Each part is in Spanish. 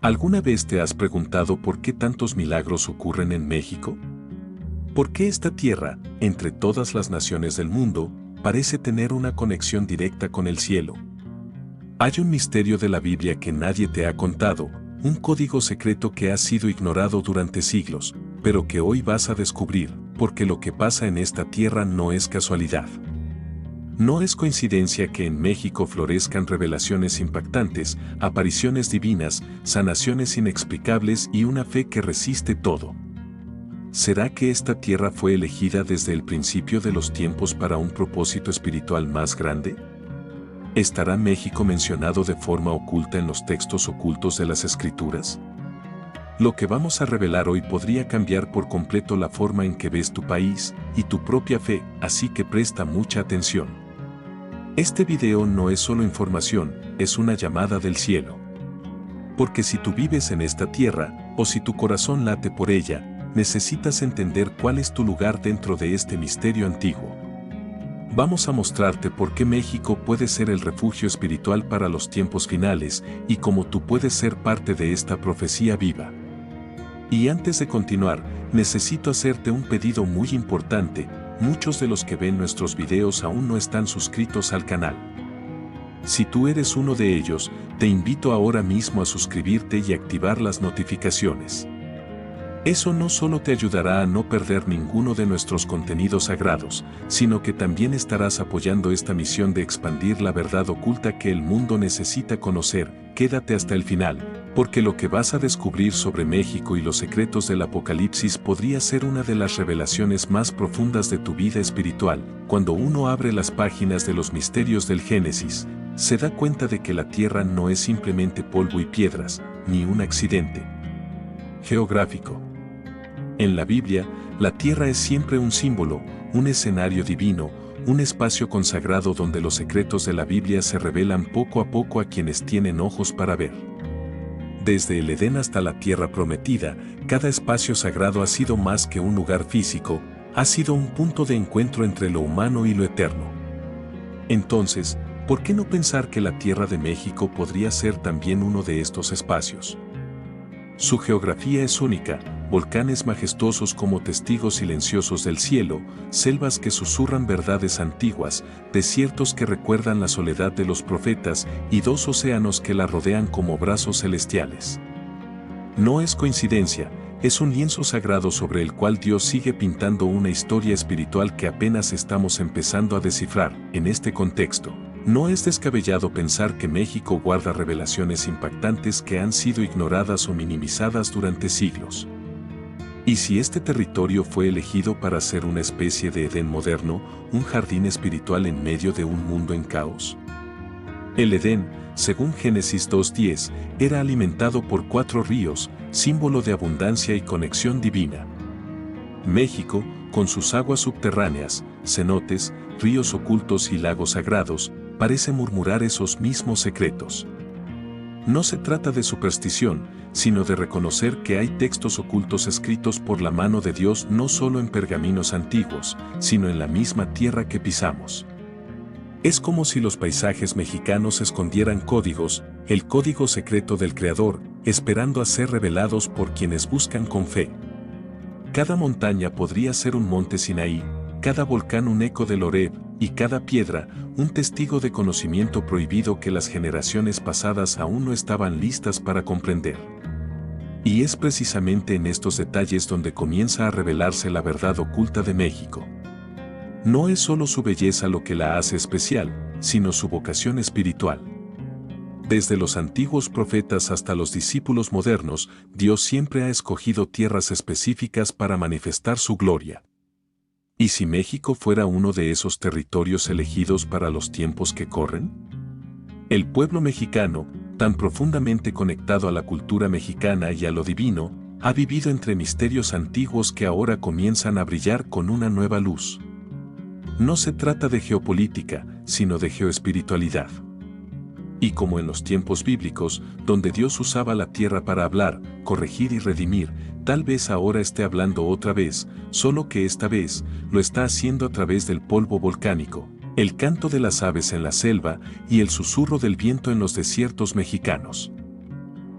¿Alguna vez te has preguntado por qué tantos milagros ocurren en México? ¿Por qué esta tierra, entre todas las naciones del mundo, parece tener una conexión directa con el cielo? Hay un misterio de la Biblia que nadie te ha contado, un código secreto que ha sido ignorado durante siglos, pero que hoy vas a descubrir, porque lo que pasa en esta tierra no es casualidad. No es coincidencia que en México florezcan revelaciones impactantes, apariciones divinas, sanaciones inexplicables y una fe que resiste todo. ¿Será que esta tierra fue elegida desde el principio de los tiempos para un propósito espiritual más grande? ¿Estará México mencionado de forma oculta en los textos ocultos de las Escrituras? Lo que vamos a revelar hoy podría cambiar por completo la forma en que ves tu país y tu propia fe, así que presta mucha atención. Este video no es solo información, es una llamada del cielo. Porque si tú vives en esta tierra, o si tu corazón late por ella, necesitas entender cuál es tu lugar dentro de este misterio antiguo. Vamos a mostrarte por qué México puede ser el refugio espiritual para los tiempos finales y cómo tú puedes ser parte de esta profecía viva. Y antes de continuar, necesito hacerte un pedido muy importante. Muchos de los que ven nuestros videos aún no están suscritos al canal. Si tú eres uno de ellos, te invito ahora mismo a suscribirte y activar las notificaciones. Eso no solo te ayudará a no perder ninguno de nuestros contenidos sagrados, sino que también estarás apoyando esta misión de expandir la verdad oculta que el mundo necesita conocer. Quédate hasta el final, porque lo que vas a descubrir sobre México y los secretos del Apocalipsis podría ser una de las revelaciones más profundas de tu vida espiritual. Cuando uno abre las páginas de los misterios del Génesis, se da cuenta de que la tierra no es simplemente polvo y piedras, ni un accidente geográfico. En la Biblia, la tierra es siempre un símbolo, un escenario divino, un espacio consagrado donde los secretos de la Biblia se revelan poco a poco a quienes tienen ojos para ver. Desde el Edén hasta la tierra prometida, cada espacio sagrado ha sido más que un lugar físico, ha sido un punto de encuentro entre lo humano y lo eterno. Entonces, ¿por qué no pensar que la Tierra de México podría ser también uno de estos espacios? Su geografía es única, volcanes majestuosos como testigos silenciosos del cielo, selvas que susurran verdades antiguas, desiertos que recuerdan la soledad de los profetas y dos océanos que la rodean como brazos celestiales. No es coincidencia, es un lienzo sagrado sobre el cual Dios sigue pintando una historia espiritual que apenas estamos empezando a descifrar. En este contexto, no es descabellado pensar que México guarda revelaciones impactantes que han sido ignoradas o minimizadas durante siglos. ¿Y si este territorio fue elegido para ser una especie de Edén moderno, un jardín espiritual en medio de un mundo en caos? El Edén, según Génesis 2:10, era alimentado por 4 ríos, símbolo de abundancia y conexión divina. México, con sus aguas subterráneas, cenotes, ríos ocultos y lagos sagrados, parece murmurar esos mismos secretos. No se trata de superstición, sino de reconocer que hay textos ocultos escritos por la mano de Dios no solo en pergaminos antiguos, sino en la misma tierra que pisamos. Es como si los paisajes mexicanos escondieran códigos, el código secreto del Creador, esperando a ser revelados por quienes buscan con fe. Cada montaña podría ser un monte Sinaí, cada volcán un eco del Horeb, y cada piedra, un testigo de conocimiento prohibido que las generaciones pasadas aún no estaban listas para comprender. Y es precisamente en estos detalles donde comienza a revelarse la verdad oculta de México. No es solo su belleza lo que la hace especial, sino su vocación espiritual. Desde los antiguos profetas hasta los discípulos modernos, Dios siempre ha escogido tierras específicas para manifestar su gloria. ¿Y si México fuera uno de esos territorios elegidos para los tiempos que corren? El pueblo mexicano, tan profundamente conectado a la cultura mexicana y a lo divino, ha vivido entre misterios antiguos que ahora comienzan a brillar con una nueva luz. No se trata de geopolítica, sino de geoespiritualidad. Y como en los tiempos bíblicos, donde Dios usaba la tierra para hablar, corregir y redimir, tal vez ahora esté hablando otra vez, solo que esta vez lo está haciendo a través del polvo volcánico, el canto de las aves en la selva y el susurro del viento en los desiertos mexicanos.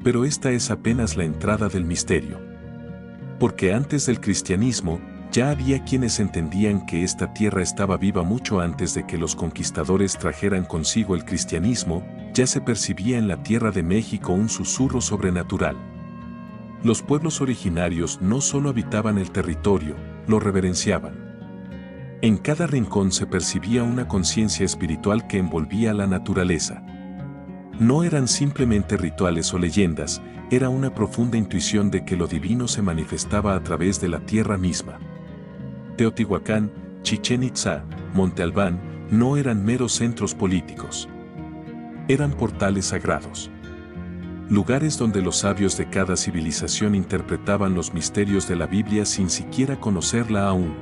Pero esta es apenas la entrada del misterio. Porque antes del cristianismo, ya había quienes entendían que esta tierra estaba viva mucho antes de que los conquistadores trajeran consigo el cristianismo, ya se percibía en la tierra de México un susurro sobrenatural. Los pueblos originarios no solo habitaban el territorio, lo reverenciaban. En cada rincón se percibía una conciencia espiritual que envolvía la naturaleza. No eran simplemente rituales o leyendas, era una profunda intuición de que lo divino se manifestaba a través de la tierra misma. Teotihuacán, Chichén Itzá, Monte Albán, no eran meros centros políticos. Eran portales sagrados. Lugares donde los sabios de cada civilización interpretaban los misterios de la Biblia sin siquiera conocerla aún.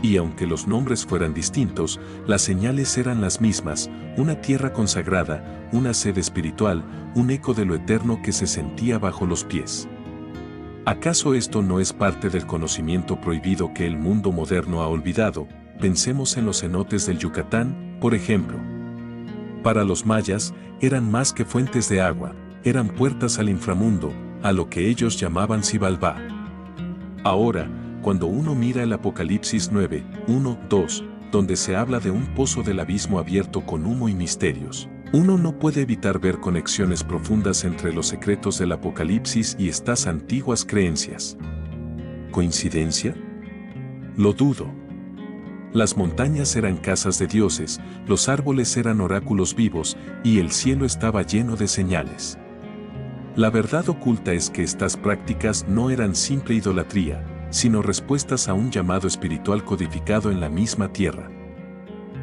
Y aunque los nombres fueran distintos, las señales eran las mismas, una tierra consagrada, una sede espiritual, un eco de lo eterno que se sentía bajo los pies. ¿Acaso esto no es parte del conocimiento prohibido que el mundo moderno ha olvidado? Pensemos en los cenotes del Yucatán, por ejemplo. Para los mayas, eran más que fuentes de agua, eran puertas al inframundo, a lo que ellos llamaban Xibalbá. Ahora, cuando uno mira el Apocalipsis 9, 1, 2, donde se habla de un pozo del abismo abierto con humo y misterios, uno no puede evitar ver conexiones profundas entre los secretos del Apocalipsis y estas antiguas creencias. ¿Coincidencia? Lo dudo. Las montañas eran casas de dioses, los árboles eran oráculos vivos, y el cielo estaba lleno de señales. La verdad oculta es que estas prácticas no eran simple idolatría, sino respuestas a un llamado espiritual codificado en la misma tierra.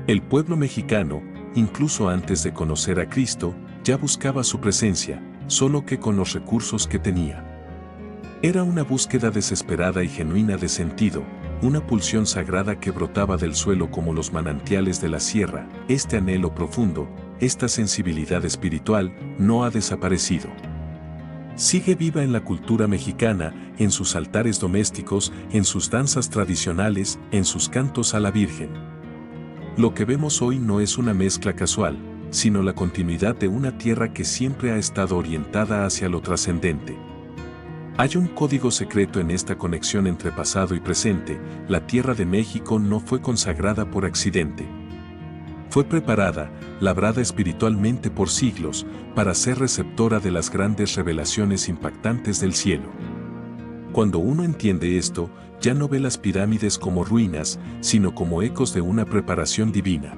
El pueblo mexicano, incluso antes de conocer a Cristo, ya buscaba su presencia, solo que con los recursos que tenía. Era una búsqueda desesperada y genuina de sentido, una pulsión sagrada que brotaba del suelo como los manantiales de la sierra. Este anhelo profundo, esta sensibilidad espiritual, no ha desaparecido. Sigue viva en la cultura mexicana, en sus altares domésticos, en sus danzas tradicionales, en sus cantos a la Virgen. Lo que vemos hoy no es una mezcla casual, sino la continuidad de una tierra que siempre ha estado orientada hacia lo trascendente. Hay un código secreto en esta conexión entre pasado y presente. La tierra de México no fue consagrada por accidente. Fue preparada, labrada espiritualmente por siglos, para ser receptora de las grandes revelaciones impactantes del cielo. Cuando uno entiende esto, ya no ve las pirámides como ruinas, sino como ecos de una preparación divina.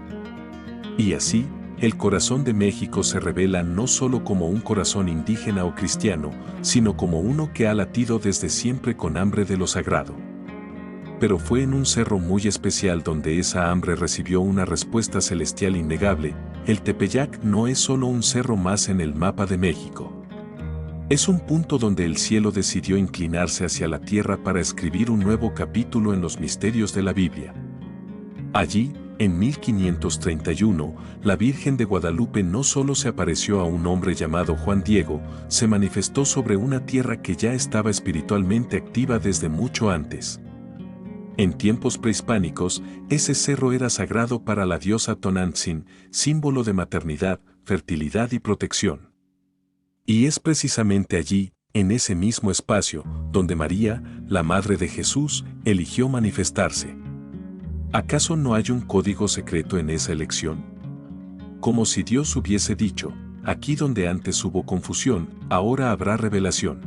Y así, el corazón de México se revela no solo como un corazón indígena o cristiano, sino como uno que ha latido desde siempre con hambre de lo sagrado. Pero fue en un cerro muy especial donde esa hambre recibió una respuesta celestial innegable. El Tepeyac no es solo un cerro más en el mapa de México. Es un punto donde el cielo decidió inclinarse hacia la tierra para escribir un nuevo capítulo en los misterios de la Biblia. Allí, en 1531, la Virgen de Guadalupe no solo se apareció a un hombre llamado Juan Diego, se manifestó sobre una tierra que ya estaba espiritualmente activa desde mucho antes. En tiempos prehispánicos, ese cerro era sagrado para la diosa Tonantzin, símbolo de maternidad, fertilidad y protección. Y es precisamente allí, en ese mismo espacio, donde María, la Madre de Jesús, eligió manifestarse. ¿Acaso no hay un código secreto en esa elección? Como si Dios hubiese dicho, aquí donde antes hubo confusión, ahora habrá revelación.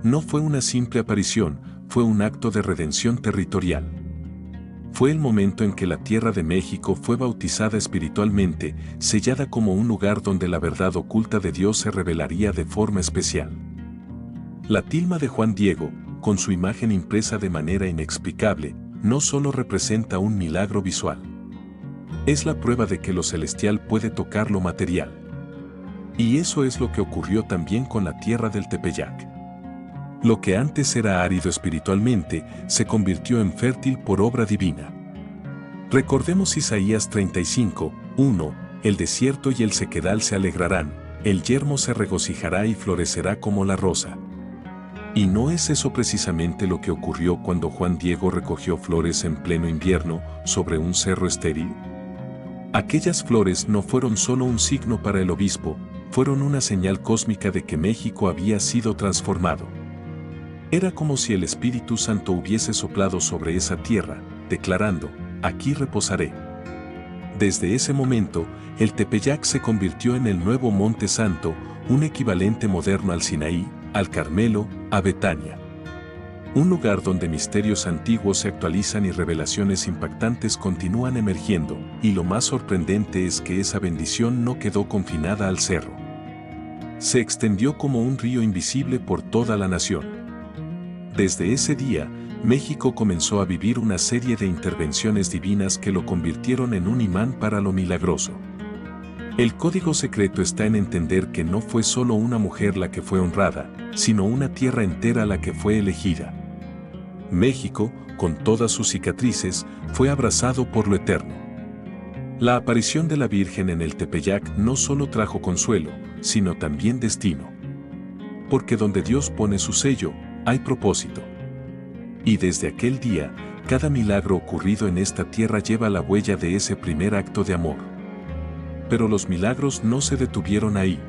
No fue una simple aparición, fue un acto de redención territorial. Fue el momento en que la tierra de México fue bautizada espiritualmente, sellada como un lugar donde la verdad oculta de Dios se revelaría de forma especial. La tilma de Juan Diego, con su imagen impresa de manera inexplicable, no solo representa un milagro visual. Es la prueba de que lo celestial puede tocar lo material. Y eso es lo que ocurrió también con la tierra del Tepeyac. Lo que antes era árido espiritualmente, se convirtió en fértil por obra divina. Recordemos Isaías 35, 1, el desierto y el sequedal se alegrarán, el yermo se regocijará y florecerá como la rosa. ¿Y no es eso precisamente lo que ocurrió cuando Juan Diego recogió flores en pleno invierno sobre un cerro estéril? Aquellas flores no fueron solo un signo para el obispo, fueron una señal cósmica de que México había sido transformado. Era como si el Espíritu Santo hubiese soplado sobre esa tierra, declarando: aquí reposaré. Desde ese momento, el Tepeyac se convirtió en el nuevo Monte Santo, un equivalente moderno al Sinaí, al Carmelo, a Betania. Un lugar donde misterios antiguos se actualizan y revelaciones impactantes continúan emergiendo, y lo más sorprendente es que esa bendición no quedó confinada al cerro. Se extendió como un río invisible por toda la nación. Desde ese día, México comenzó a vivir una serie de intervenciones divinas que lo convirtieron en un imán para lo milagroso. El código secreto está en entender que no fue solo una mujer la que fue honrada, sino una tierra entera la que fue elegida. México, con todas sus cicatrices, fue abrazado por lo eterno. La aparición de la Virgen en el Tepeyac no solo trajo consuelo, sino también destino. Porque donde Dios pone su sello, hay propósito. Y desde aquel día, cada milagro ocurrido en esta tierra lleva la huella de ese primer acto de amor. Pero los milagros no se detuvieron ahí.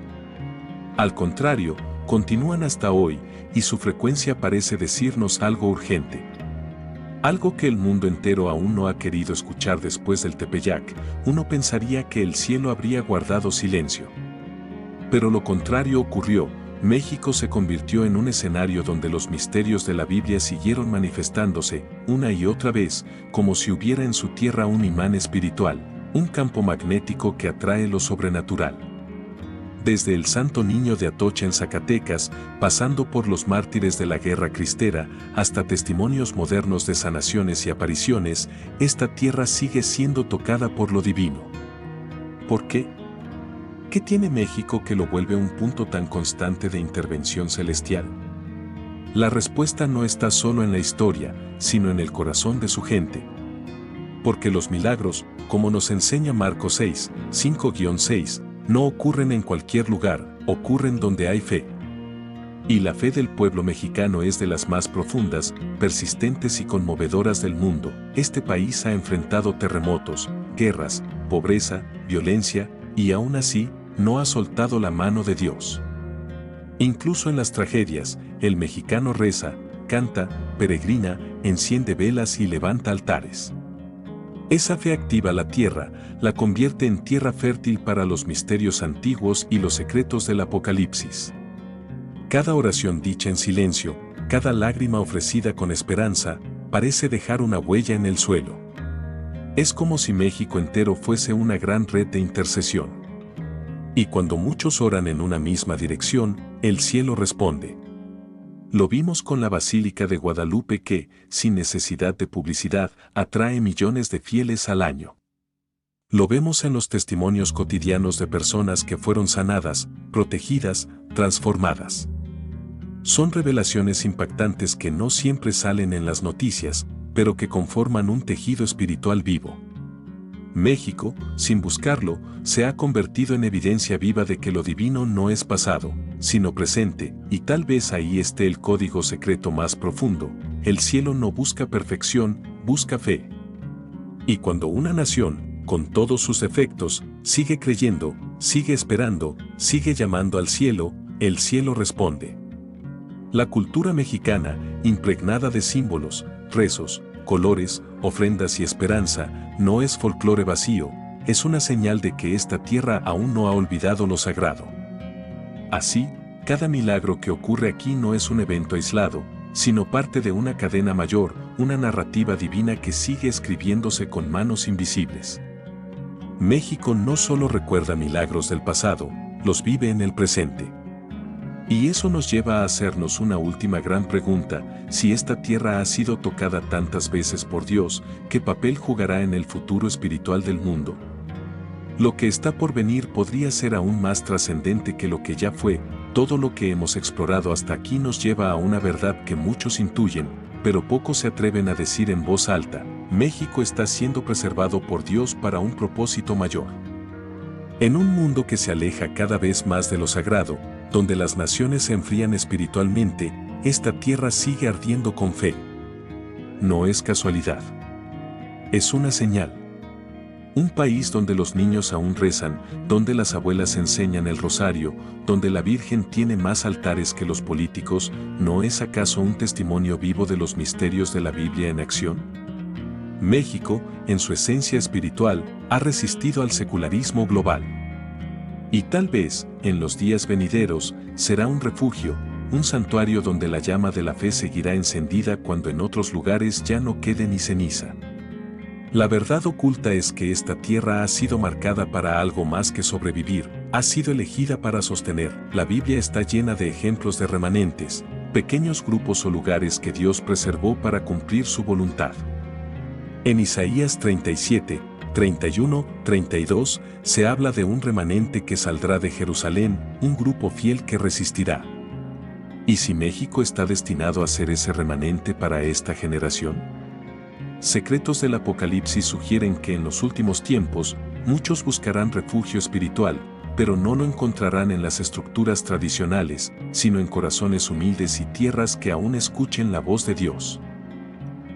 Al contrario, continúan hasta hoy, y su frecuencia parece decirnos algo urgente. Algo que el mundo entero aún no ha querido escuchar después del Tepeyac. Uno pensaría que el cielo habría guardado silencio. Pero lo contrario ocurrió. México se convirtió en un escenario donde los misterios de la Biblia siguieron manifestándose, una y otra vez, como si hubiera en su tierra un imán espiritual, un campo magnético que atrae lo sobrenatural. Desde el Santo Niño de Atocha en Zacatecas, pasando por los mártires de la Guerra Cristera, hasta testimonios modernos de sanaciones y apariciones, esta tierra sigue siendo tocada por lo divino. ¿Por qué? ¿Qué tiene México que lo vuelve un punto tan constante de intervención celestial? La respuesta no está solo en la historia, sino en el corazón de su gente. Porque los milagros, como nos enseña Marcos 6, 5-6, no ocurren en cualquier lugar, ocurren donde hay fe. Y la fe del pueblo mexicano es de las más profundas, persistentes y conmovedoras del mundo. Este país ha enfrentado terremotos, guerras, pobreza, violencia, y aún así, no ha soltado la mano de Dios. Incluso en las tragedias, el mexicano reza, canta, peregrina, enciende velas y levanta altares. Esa fe activa la tierra, la convierte en tierra fértil para los misterios antiguos y los secretos del Apocalipsis. Cada oración dicha en silencio, cada lágrima ofrecida con esperanza, parece dejar una huella en el suelo. Es como si México entero fuese una gran red de intercesión. Y cuando muchos oran en una misma dirección, el cielo responde. Lo vimos con la Basílica de Guadalupe que, sin necesidad de publicidad, atrae millones de fieles al año. Lo vemos en los testimonios cotidianos de personas que fueron sanadas, protegidas, transformadas. Son revelaciones impactantes que no siempre salen en las noticias, pero que conforman un tejido espiritual vivo. México, sin buscarlo, se ha convertido en evidencia viva de que lo divino no es pasado, sino presente, y tal vez ahí esté el código secreto más profundo. El cielo no busca perfección, busca fe. Y cuando una nación, con todos sus defectos, sigue creyendo, sigue esperando, sigue llamando al cielo, el cielo responde. La cultura mexicana, impregnada de símbolos, rezos, colores, ofrendas y esperanza, no es folclore vacío, es una señal de que esta tierra aún no ha olvidado lo sagrado. Así, cada milagro que ocurre aquí no es un evento aislado, sino parte de una cadena mayor, una narrativa divina que sigue escribiéndose con manos invisibles. México no solo recuerda milagros del pasado, los vive en el presente. Y eso nos lleva a hacernos una última gran pregunta: si esta tierra ha sido tocada tantas veces por Dios, ¿qué papel jugará en el futuro espiritual del mundo? Lo que está por venir podría ser aún más trascendente que lo que ya fue. Todo lo que hemos explorado hasta aquí nos lleva a una verdad que muchos intuyen, pero pocos se atreven a decir en voz alta: México está siendo preservado por Dios para un propósito mayor. En un mundo que se aleja cada vez más de lo sagrado, donde las naciones se enfrían espiritualmente, esta tierra sigue ardiendo con fe. No es casualidad. Es una señal. Un país donde los niños aún rezan, donde las abuelas enseñan el rosario, donde la Virgen tiene más altares que los políticos, ¿no es acaso un testimonio vivo de los misterios de la Biblia en acción? México, en su esencia espiritual, ha resistido al secularismo global. Y tal vez, en los días venideros, será un refugio, un santuario donde la llama de la fe seguirá encendida cuando en otros lugares ya no quede ni ceniza. La verdad oculta es que esta tierra ha sido marcada para algo más que sobrevivir, ha sido elegida para sostener. La Biblia está llena de ejemplos de remanentes, pequeños grupos o lugares que Dios preservó para cumplir su voluntad. En Isaías 37, 31, 32, se habla de un remanente que saldrá de Jerusalén, un grupo fiel que resistirá. ¿Y si México está destinado a ser ese remanente para esta generación? Secretos del Apocalipsis sugieren que en los últimos tiempos, muchos buscarán refugio espiritual, pero no lo encontrarán en las estructuras tradicionales, sino en corazones humildes y tierras que aún escuchen la voz de Dios.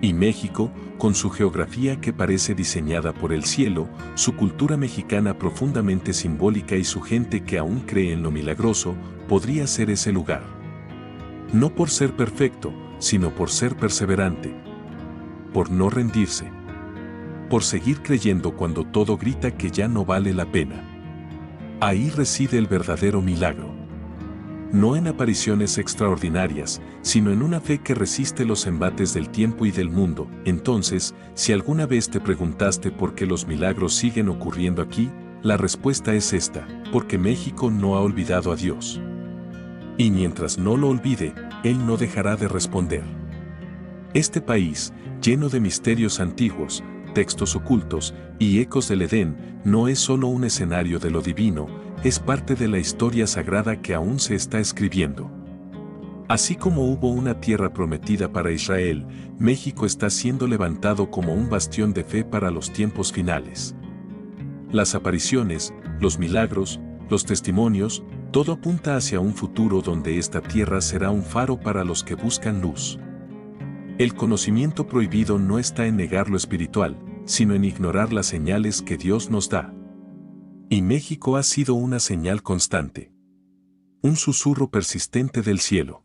Y México, con su geografía que parece diseñada por el cielo, su cultura mexicana profundamente simbólica y su gente que aún cree en lo milagroso, podría ser ese lugar. No por ser perfecto, sino por ser perseverante. Por no rendirse. Por seguir creyendo cuando todo grita que ya no vale la pena. Ahí reside el verdadero milagro. No en apariciones extraordinarias, sino en una fe que resiste los embates del tiempo y del mundo. Entonces, si alguna vez te preguntaste por qué los milagros siguen ocurriendo aquí, la respuesta es esta: porque México no ha olvidado a Dios. Y mientras no lo olvide, Él no dejará de responder. Este país, lleno de misterios antiguos, textos ocultos y ecos del Edén, no es solo un escenario de lo divino, es parte de la historia sagrada que aún se está escribiendo. Así como hubo una tierra prometida para Israel, México está siendo levantado como un bastión de fe para los tiempos finales. Las apariciones, los milagros, los testimonios, todo apunta hacia un futuro donde esta tierra será un faro para los que buscan luz. El conocimiento prohibido no está en negar lo espiritual, sino en ignorar las señales que Dios nos da. Y México ha sido una señal constante. Un susurro persistente del cielo.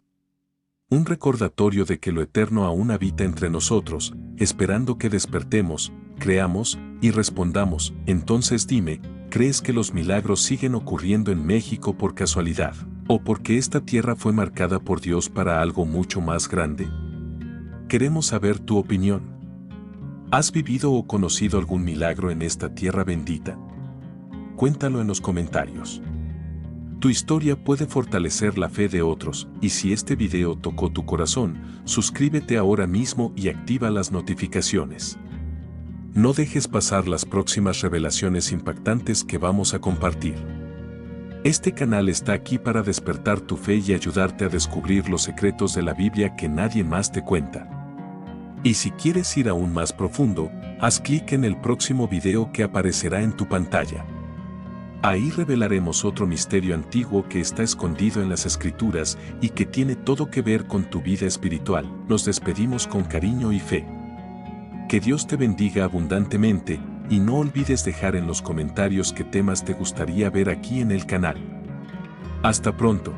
Un recordatorio de que lo eterno aún habita entre nosotros, esperando que despertemos, creamos y respondamos. Entonces dime, ¿crees que los milagros siguen ocurriendo en México por casualidad, o porque esta tierra fue marcada por Dios para algo mucho más grande? Queremos saber tu opinión. ¿Has vivido o conocido algún milagro en esta tierra bendita? Cuéntalo en los comentarios. Tu historia puede fortalecer la fe de otros, y si este video tocó tu corazón, suscríbete ahora mismo y activa las notificaciones. No dejes pasar las próximas revelaciones impactantes que vamos a compartir. Este canal está aquí para despertar tu fe y ayudarte a descubrir los secretos de la Biblia que nadie más te cuenta. Y si quieres ir aún más profundo, haz clic en el próximo video que aparecerá en tu pantalla. Ahí revelaremos otro misterio antiguo que está escondido en las Escrituras y que tiene todo que ver con tu vida espiritual. Nos despedimos con cariño y fe. Que Dios te bendiga abundantemente y no olvides dejar en los comentarios qué temas te gustaría ver aquí en el canal. Hasta pronto.